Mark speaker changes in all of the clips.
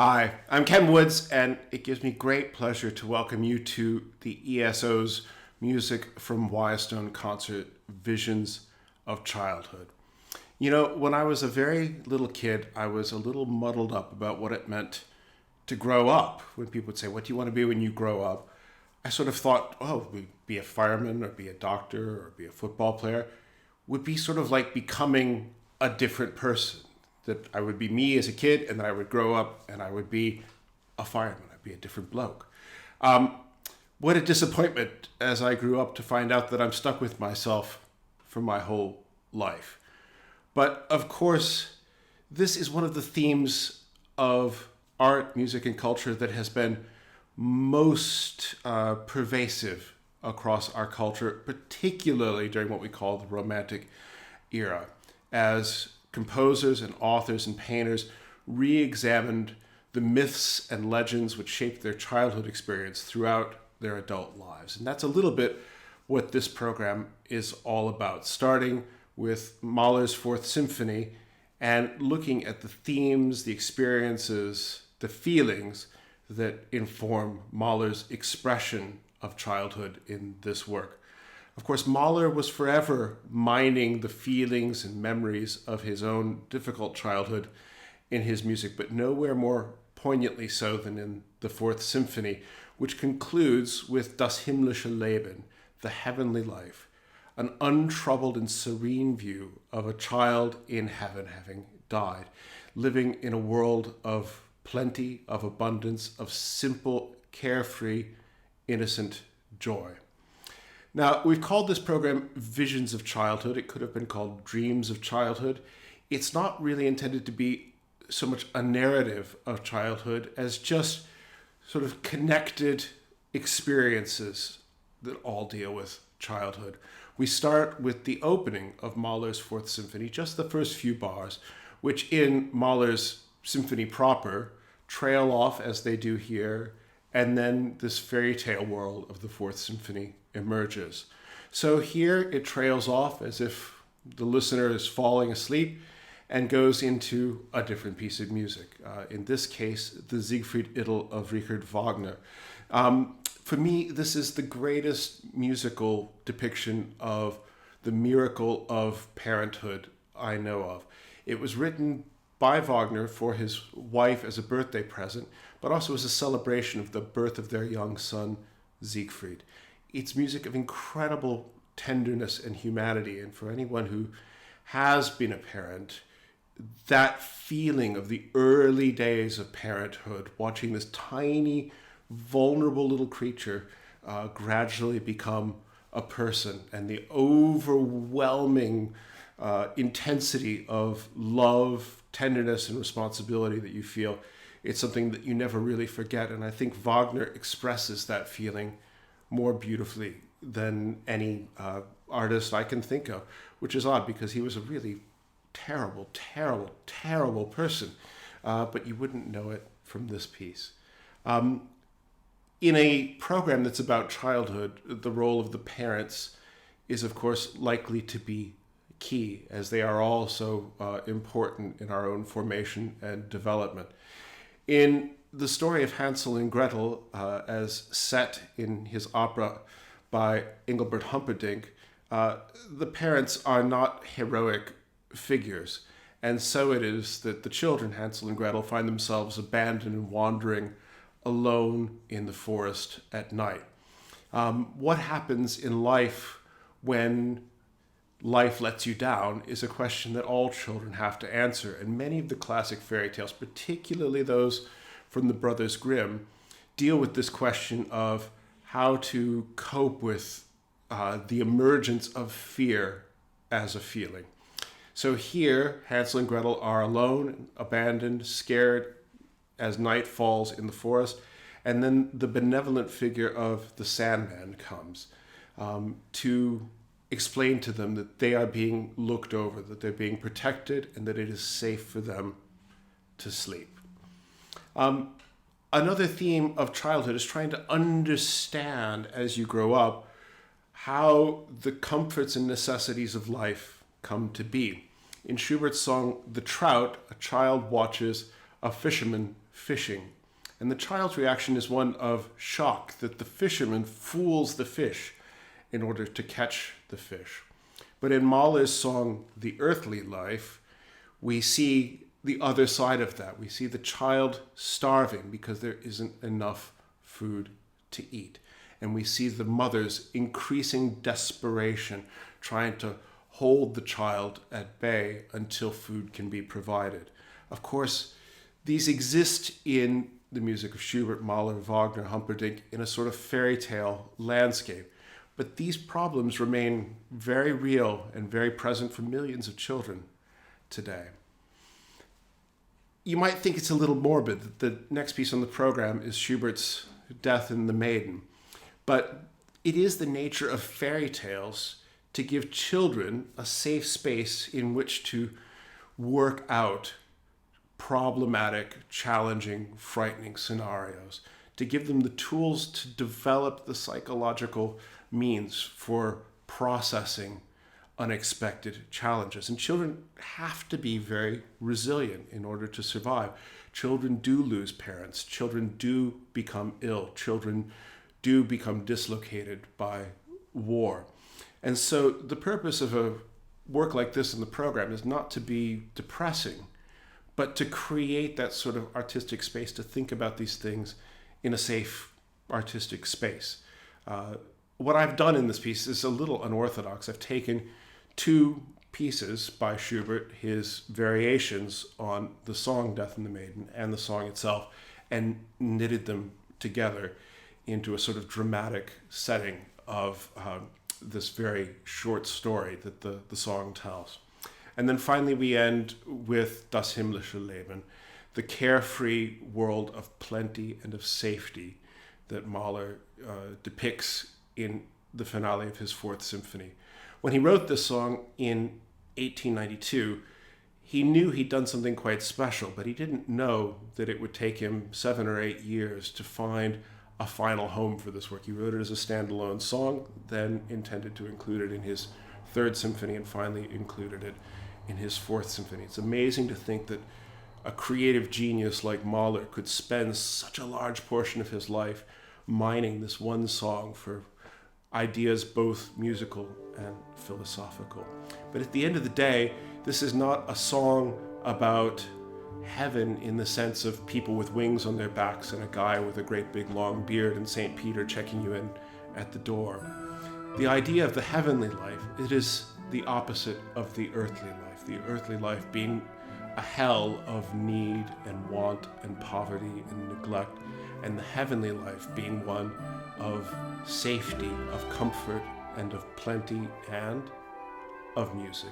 Speaker 1: Hi, I'm Ken Woods, and it gives me great pleasure to welcome you to the ESO's Music from Wyastone concert, Visions of Childhood. You know, when I was a very little kid, I was a little muddled up about what it meant to grow up. When people would say, "What do you want to be when you grow up?" I sort of thought, oh, be a fireman, or be a doctor, or be a football player. Would be sort of like becoming a different person. That I would be me as a kid, and then I would grow up and I would be a fireman. I'd be a different bloke. What a disappointment as I grew up to find out that I'm stuck with myself for my whole life. But of course, this is one of the themes of art, music, and culture that has been most pervasive across our culture, particularly during what we call the Romantic era, as composers and authors and painters re-examined the myths and legends which shaped their childhood experience throughout their adult lives. And that's a little bit what this program is all about, starting with Mahler's Fourth Symphony and looking at the themes, the experiences, the feelings that inform Mahler's expression of childhood in this work. Of course, Mahler was forever mining the feelings and memories of his own difficult childhood in his music, but nowhere more poignantly so than in the Fourth Symphony, which concludes with Das himmlische Leben, the heavenly life, an untroubled and serene view of a child in heaven having died, living in a world of plenty, of abundance, of simple, carefree, innocent joy. Now, we've called this program Visions of Childhood. It could have been called Dreams of Childhood. It's not really intended to be so much a narrative of childhood as just sort of connected experiences that all deal with childhood. We start with the opening of Mahler's Fourth Symphony, just the first few bars, which in Mahler's symphony proper trail off as they do here, and then this fairy tale world of the Fourth Symphony emerges. So here it trails off as if the listener is falling asleep and goes into a different piece of music. In this case, the Siegfried Idyll of Richard Wagner. For me, this is the greatest musical depiction of the miracle of parenthood I know of. It was written by Wagner for his wife as a birthday present, but also as a celebration of the birth of their young son, Siegfried. It's music of incredible tenderness and humanity, and for anyone who has been a parent, that feeling of the early days of parenthood, watching this tiny, vulnerable little creature gradually become a person, and the overwhelming intensity of love, tenderness, and responsibility that you feel, it's something that you never really forget. And I think Wagner expresses that feeling more beautifully than any artist I can think of, which is odd because he was a really terrible, terrible, terrible person, but you wouldn't know it from this piece. In a program that's about childhood, the role of the parents is, of course, likely to be key, as they are all so important in our own formation and development. In the story of Hansel and Gretel, as set in his opera by Engelbert Humperdinck, the parents are not heroic figures, and so it is that the children, Hansel and Gretel, find themselves abandoned and wandering alone in the forest at night. What happens in life when life lets you down is a question that all children have to answer, and many of the classic fairy tales, particularly those from the Brothers Grimm, deal with this question of how to cope with the emergence of fear as a feeling. So here, Hansel and Gretel are alone, abandoned, scared as night falls in the forest, and then the benevolent figure of the Sandman comes to explain to them that they are being looked over, that they're being protected, and that it is safe for them to sleep. Another theme of childhood is trying to understand as you grow up how the comforts and necessities of life come to be. In Schubert's song, The Trout, a child watches a fisherman fishing. And the child's reaction is one of shock that the fisherman fools the fish in order to catch the fish. But in Mahler's song, The Earthly Life, we see the other side of that. We see the child starving because there isn't enough food to eat. And we see the mother's increasing desperation trying to hold the child at bay until food can be provided. Of course, these exist in the music of Schubert, Mahler, Wagner, Humperdinck in a sort of fairy tale landscape. But these problems remain very real and very present for millions of children today. You might think it's a little morbid that the next piece on the program is Schubert's Death in the Maiden. But it is the nature of fairy tales to give children a safe space in which to work out problematic, challenging, frightening scenarios, to give them the tools to develop the psychological means for processing unexpected challenges. And children have to be very resilient in order to survive. Children do lose parents. Children do become ill. Children do become dislocated by war. And so the purpose of a work like this in the program is not to be depressing, but to create that sort of artistic space to think about these things in a safe artistic space. What I've done in this piece is a little unorthodox. I've taken two pieces by Schubert, his variations on the song Death in the Maiden and the song itself, and knitted them together into a sort of dramatic setting of this very short story that the song tells. And then finally we end with Das himmlische Leben, the carefree world of plenty and of safety that Mahler depicts in the finale of his Fourth Symphony. When he wrote this song in 1892, he knew he'd done something quite special, but he didn't know that it would take him 7 or 8 years to find a final home for this work. He wrote it as a standalone song, then intended to include it in his Third Symphony, and finally included it in his Fourth Symphony. It's amazing to think that a creative genius like Mahler could spend such a large portion of his life mining this one song for ideas both musical and philosophical. But at the end of the day, this is not a song about heaven in the sense of people with wings on their backs and a guy with a great big long beard and St. Peter checking you in at the door. The idea of the heavenly life, it is the opposite of the earthly life. The earthly life being a hell of need and want and poverty and neglect, and the heavenly life being one of safety, of comfort, and of plenty, and of music.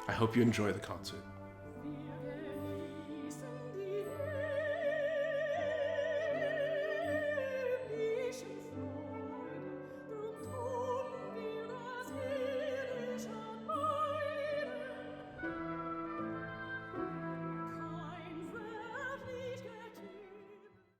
Speaker 1: I hope you enjoy the concert.